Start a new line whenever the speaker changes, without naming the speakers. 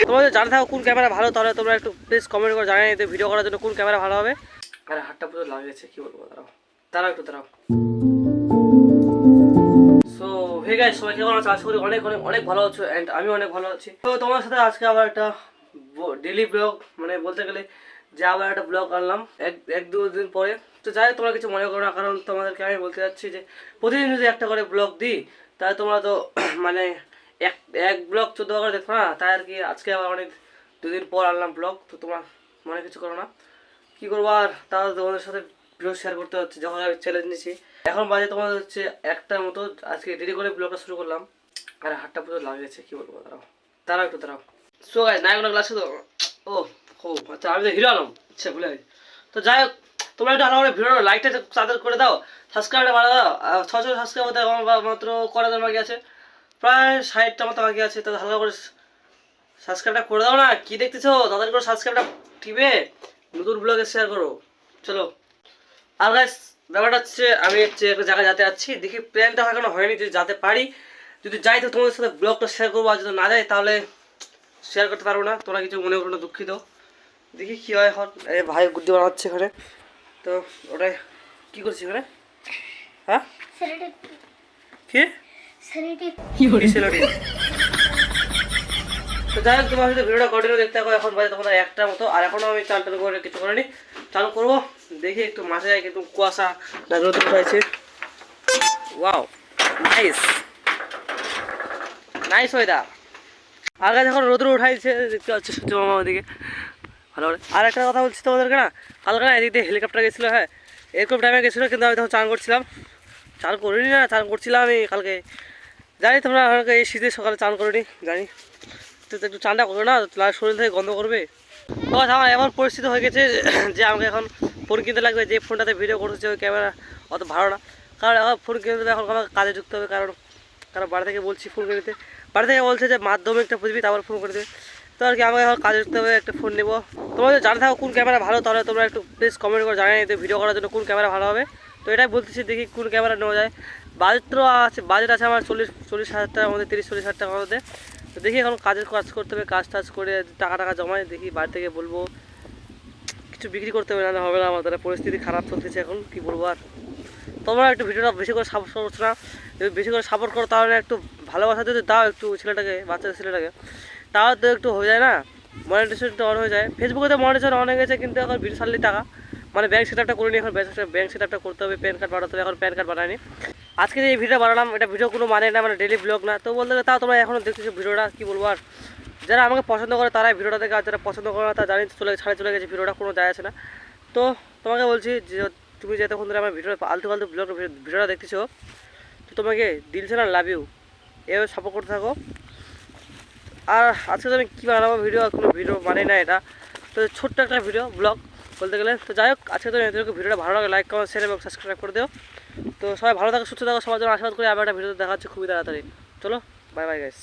তোমাদের জানা থাকো কোন ক্যামেরা ভালো, তাহলে তোমরা একটু প্লিজ কমেন্ট করে জানিয়ে দিতে ভিডিও করার জন্য কোন ক্যামেরা ভালো হবে। আরে হাতটা পুরো লাগিয়েছে, কি বলবো, দাঁড়াও একটু দাঁড়াও। সো হে গাইস, সবাই কেমন আছো? আশা করি অনেক অনেক অনেক ভালো আছো এন্ড আমি অনেক ভালো আছি। তো তোমার সাথে আজকে আবার একটা ডেইলি ব্লগ, মানে বলতে গেলে যে আবার একটা ব্লগ আনলাম এক দু দিন পরে। তো যাই হোক, তোমরা কিছু মনে করো না, কারণ তোমাদেরকে আমি বলতে যাচ্ছি যে প্রতিদিন যদি একটা করে ব্লগ দিই তাহলে তোমরা তো মানে এক ব্লগ 14 করে দেখো না, তাই আর কি আজকে আবার অনেক দুদিন পর আনলাম ব্লগ। তো তোমরা মনে কিছু করো না, কী করবো আর, তাহলে তোমাদের সাথে ভিডিও শেয়ার করতে হচ্ছে যখন আমি চ্যালেঞ্জ নিয়েছি। এখন বাজে তোমাদের হচ্ছে একটার মতো, আজকে দেরি করে ব্লগটা শুরু করলাম। আর হাতটা পুরো লাগিয়েছে, কি বলবো, দাঁড়াও একটু দাঁড়াও। সো গাইস, নায়কটা গ্লাস তো ও হো আচ্ছা, আমি তো হিরো আলম, আচ্ছা ভুলে গেছি। তো যাই হোক, তোমরা একটু আমার ভিডিও লাইকটা চাদর করে দাও, সাবস্ক্রাইবটা বাড়া দাও। 600 সাবস্ক্রাইব হতে আমার মাত্র কটা দিন বাকি আছে, প্রায় 60টা মতো বাকি আছে। তো হালকা করে সাবস্ক্রাইবটা করে দাও না, কি দেখতেছো? তাদের করে সাবস্ক্রাইবটা টিপে নতুন ব্লগে শেয়ার করো। চলো। আর গাইস, ব্যাপারটা হচ্ছে আমি হচ্ছে একটা জায়গায় যেতে যাচ্ছি, দেখি প্ল্যানটা এখনো হয়নি, যদি যেতে পারি, যদি যাই তো তোমাদের সাথে ব্লগটা শেয়ার করবো, আর যদি না যাই তাহলে শেয়ার করতে পারবো না। তোমরা কিছু মনে করো না, দুঃখিত। দেখি কী হয় এখন। এই ভাই বুদ্ধি বানাচ্ছে এখানে, তো ওটাই কী করছি এখানে। হ্যাঁ কি তো যাই হোক, তোমার হয়তো ভিডিওটা কন্টিনিউ দেখতে থাকো। এখন বাজে তখন 1টার মতো, আর এখনও আমি চান করে কিছু করিনি, চালু করবো। দেখি একটু মাঝে যায়, কিন্তু কুয়াশা না রোদ উঠাইছে। Wow, nice nice weather. আর গাছ এখন রোদ উঠাইছে, দেখতে পাচ্ছি সূর্য মামা ওদিকে ভালো করে। আর একটা কথা বলছি তোমাদেরকে না, কালকে না এদিক দিয়ে হেলিকপ্টার গেছিলো, হ্যাঁ এরকম টাইমে গেছিলো, কিন্তু আমি তখন চান করছিলাম। চান করিনি না, চান করছিলাম আমি কালকে। জানি তোমরা এই শীতের সকালে চান করিনি জানি, তো একটু চানটা করো না, শরীর থেকে গন্ধ করবে। তো আমার এমন পরিস্থিতি হয়ে গেছে যে আমাকে এখন ফোন কিনতে লাগবে, যে ফোনটাতে ভিডিও করতেছে ওই ক্যামেরা অত ভালো না, কারণ এখন ফোন কিনতে হবে, এখন আমাকে কাজে যুক্ত হবে। কারণ বাড়ি থেকে বলছি ফোন কিনতে, বাড়ি থেকে বলছে যে মাধ্যমিকটা বুঝবি তারপর ফোন করে দেবে। তো আর কি আমাকে এখন কাজে যুক্ত হবে, একটা ফোন নেবো। তোমরা যদি জানা থাকো কোন ক্যামেরা ভালো, তাহলে তোমরা একটু প্লিজ কমেন্ট করে জানিয়ে দিতে ভিডিও করার জন্য কোন ক্যামেরা ভালো হবে। তো এটাই বলতেছি, দেখি কোন ক্যামেরা নেওয়া যায়। বাজেট তো আছে, বাজেট আছে আমার 40-50 টাকার মধ্যে, 30-40 টাকার মধ্যে। তো দেখি এখন কাজ করতে হবে, কাজ টাজ করে টাকা জমায়, দেখি বাড়ি থেকে বলবো কিছু বিক্রি করতে হবে, না হবে না। আমাদের পরিস্থিতি খারাপ চলতেছে এখন, কী বলবো আর। তোমরা একটু ভিডিওটা বেশি করে সাপোর্ট করছো না, যদি বেশি করে সাপোর্ট করো তাহলে একটু ভালোবাসা যদি দাও একটু ছেলেটাকে, বাচ্চা ছেলেটাকে, তাহলে তো একটু হয়ে যায় না, মনিটাইজেশনটা অন হয়ে যায়। ফেসবুকে তো মনিটাইজেশন অন হয়ে গেছে, কিন্তু এখন ভিডিও ছাড়লে টাকা, মানে ব্যাঙ্ক সেট আপটা করে নিই, এখন ব্যাঙ্ক সেট আপটা করতে হবে, প্যান কার্ড বানাতে হবে, এখন প্যান কার্ড বানায়নি। আজকে যে এই ভিডিও বানালাম, এটা ভিডিও কোনো মানে না, মানে ডেলি ব্লগ না। তো বলতে তাও তোমরা এখনও দেখতেছো ভিডিওটা, কী বলবো আর। যারা আমাকে পছন্দ করে তারাই ভিডিওটা দেখে, আর যারা পছন্দ করে না তারা জানি চলে গেছে, ভিডিওটা কোনো যায় আছে না। তো তোমাকে বলছি যে তুমি যে এতক্ষণ ধরে আমার ভিডিও আলতু ফালতু ভিডিওটা দেখতেছো, তো তোমাকে দিলছে না লাভ ইউ, এভাবে সাপোর্ট করতে থাকো। আর আজকে তো আমি কী বানাবো ভিডিও, কোনো ভিডিও মানে না এটা, তো ছোট্ট একটা ভিডিও ব্লগ বলতে গেলে। তো যাই হোক, আজকে তো এদেরকে ভিডিওটা ভালো লাগে লাইক কমেন্ট শেয়ার এবং সাবস্ক্রাইব করে দিও। তো সবাই ভালো থাকো, সুস্থ থাকো, সবার জন্য আশীর্বাদ করে আবার একটা ভিডিও দেখা হচ্ছে খুবই তাড়াতাড়ি। চলো, বাই বাই গাইস।